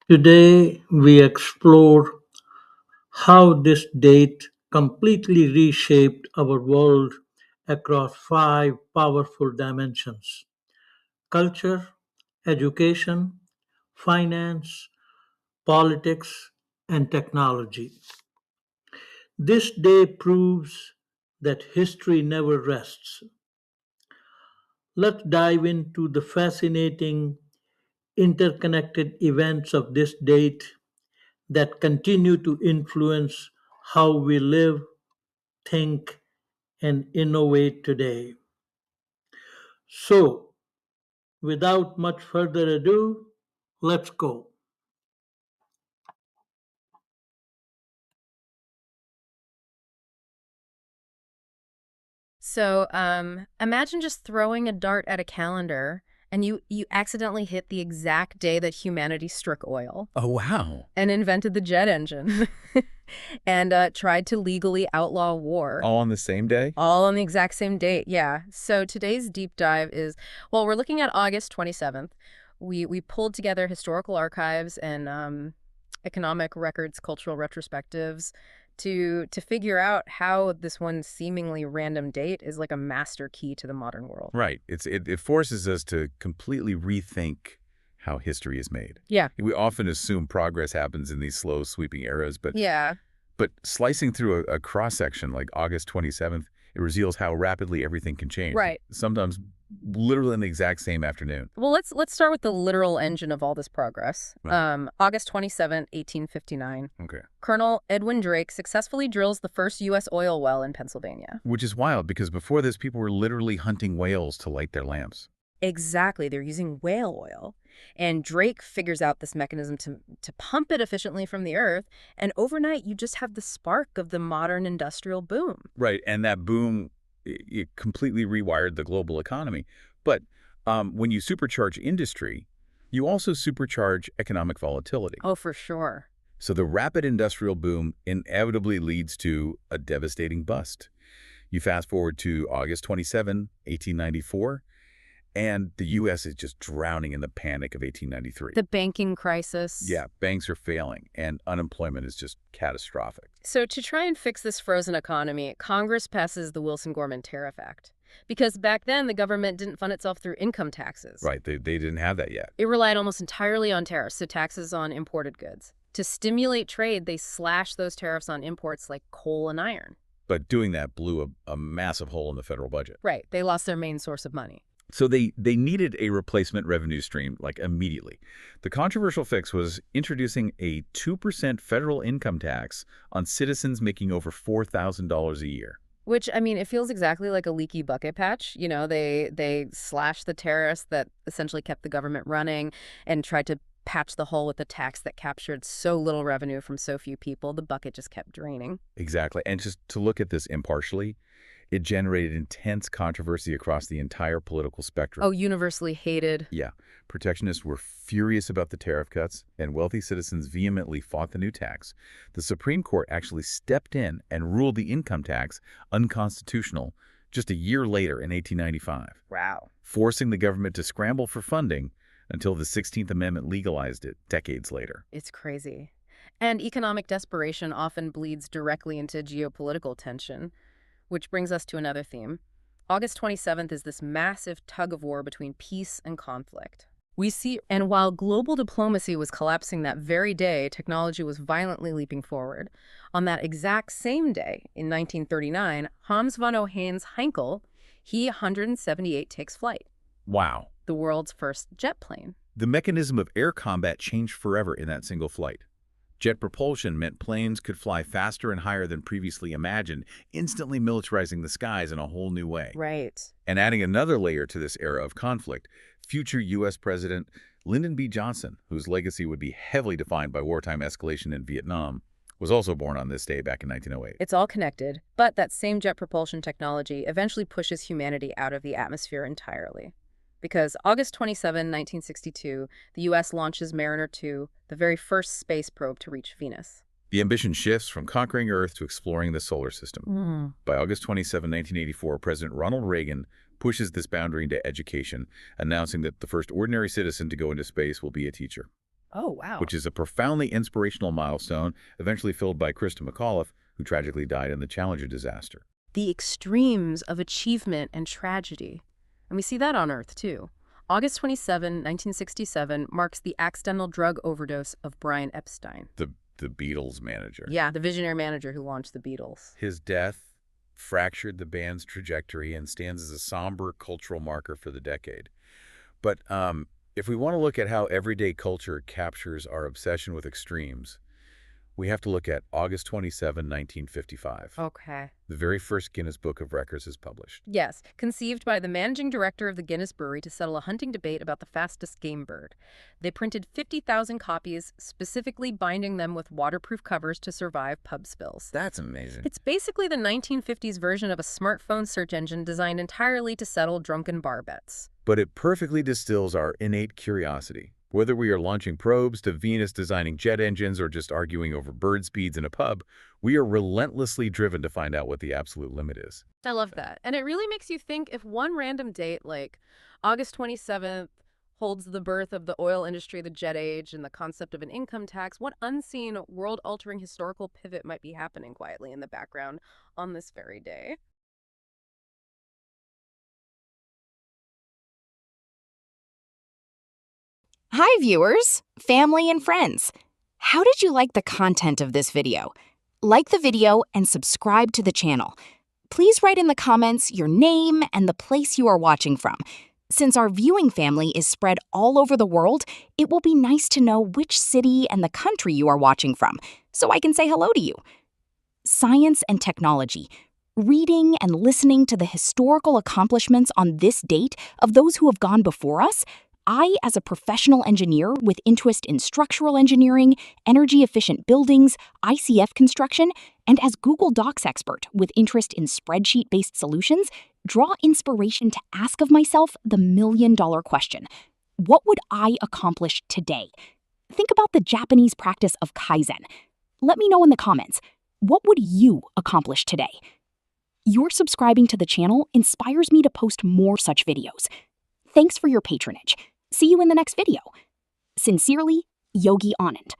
Today, we explore how this date completely reshaped our world across five powerful dimensions: culture, education, finance, politics, and technology. This day proves that history never rests. Let's dive into the fascinating interconnected events of this date that continue to influence how we live, think, and innovate today. So, without much further ado, let's go. Imagine just throwing a dart at a calendar and you accidentally hit the exact day that humanity struck oil Oh, wow. and invented the jet engine and tried to legally outlaw war. All on the same day? All on the exact same date, yeah. So today's deep dive is, well, we're looking at August 27th. We pulled together historical archives and economic records, cultural retrospectives to figure out how this one seemingly random date is like a master key to the modern world. Right. It forces us to completely rethink how history is made. Yeah. We often assume progress happens in these slow, sweeping eras, but Yeah. but slicing through a cross-section like August 27th, it reveals how rapidly everything can change, Right. sometimes literally in the exact same afternoon. Well, let's start with the literal engine of all this progress. Right. August 27, 1859. Okay. Colonel Edwin Drake successfully drills the first U.S. oil well in Pennsylvania. Which is wild because before this, people were literally hunting whales to light their lamps. Exactly. They're using whale oil. And Drake figures out this mechanism to pump it efficiently from the earth. And overnight, you just have the spark of the modern industrial boom. Right, and that boom, it completely rewired the global economy. But when you supercharge industry, you also supercharge economic volatility. Oh, for sure. So the rapid industrial boom inevitably leads to a devastating bust. You fast forward to August 27, 1894, and the U.S. is just drowning in the panic of 1893. The banking crisis. Yeah, banks are failing, and unemployment is just catastrophic. So to try and fix this frozen economy, Congress passes the Wilson-Gorman Tariff Act. Because back then, the government didn't fund itself through income taxes. Right, they didn't have that yet. It relied almost entirely on tariffs, so taxes on imported goods. To stimulate trade, they slashed those tariffs on imports like coal and iron. But doing that blew a massive hole in the federal budget. Right, they lost their main source of money. So they needed a replacement revenue stream, like immediately. The controversial fix was introducing a 2% federal income tax on citizens making over $4,000 a year. Which, I mean, it feels exactly like a leaky bucket patch. You know, they slashed the tariffs that essentially kept the government running and tried to patch the hole with a tax that captured so little revenue from so few people. The bucket just kept draining. Exactly. And just to look at this impartially, it generated intense controversy across the entire political spectrum. Oh, universally hated. Yeah, protectionists were furious about the tariff cuts, and wealthy citizens vehemently fought the new tax. The Supreme Court actually stepped in and ruled the income tax unconstitutional just a year later in 1895, Wow. forcing the government to scramble for funding until the 16th Amendment legalized it decades later. It's crazy. And economic desperation often bleeds directly into geopolitical tension, which brings us to another theme. August 27th is this massive tug of war between peace and conflict. And while global diplomacy was collapsing that very day, technology was violently leaping forward. On that exact same day, in 1939, Hans von Ohain's Heinkel, He-178 takes flight, Wow. the world's first jet plane. The mechanism of air combat changed forever in that single flight. Jet propulsion meant planes could fly faster and higher than previously imagined, instantly militarizing the skies in a whole new way. Right. And adding another layer to this era of conflict, future U.S. President Lyndon B. Johnson, whose legacy would be heavily defined by wartime escalation in Vietnam, was also born on this day back in 1908. It's all connected, but that same jet propulsion technology eventually pushes humanity out of the atmosphere entirely. Because August 27, 1962, the U.S. launches Mariner 2, the very first space probe to reach Venus. The ambition shifts from conquering Earth to exploring the solar system. By August 27, 1984, President Ronald Reagan pushes this boundary into education, announcing that the first ordinary citizen to go into space will be a teacher. Oh, wow. which is a profoundly inspirational milestone, eventually filled by Krista McAuliffe, who tragically died in the Challenger disaster. The extremes of achievement and tragedy. And we see that on Earth, too. August 27, 1967 marks the accidental drug overdose of Brian Epstein. The Beatles manager. Yeah, the visionary manager who launched the Beatles. His death fractured the band's trajectory and stands as a somber cultural marker for the decade. But if we want to look at how everyday culture captures our obsession with extremes, we have to look at August 27, 1955. Okay. The very first Guinness Book of Records is published. Yes, conceived by the managing director of the Guinness Brewery to settle a hunting debate about the fastest game bird. They printed 50,000 copies, specifically binding them with waterproof covers to survive pub spills. That's amazing. It's basically the 1950s version of a smartphone search engine designed entirely to settle drunken bar bets. But it perfectly distills our innate curiosity. Whether we are launching probes to Venus, designing jet engines, or just arguing over bird speeds in a pub, we are relentlessly driven to find out what the absolute limit is. I love that. And it really makes you think, if one random date like August 27th holds the birth of the oil industry, the jet age, and the concept of an income tax, what unseen, world-altering historical pivot might be happening quietly in the background on this very day? Hi viewers, family and friends. How did you like the content of this video? Like the video and subscribe to the channel. Please write in the comments your name and the place you are watching from. Since our viewing family is spread all over the world, it will be nice to know which city and the country you are watching from, so I can say hello to you. Science and technology. Reading and listening to the historical accomplishments on this date of those who have gone before us, I, as a professional engineer with interest in structural engineering, energy-efficient buildings, ICF construction, and as Google Docs expert with interest in spreadsheet-based solutions, draw inspiration to ask of myself the million-dollar question. What would I accomplish today? Think about the Japanese practice of Kaizen. Let me know in the comments, what would you accomplish today? Your subscribing to the channel inspires me to post more such videos. Thanks for your patronage. See you in the next video. Sincerely, Yogi Anand.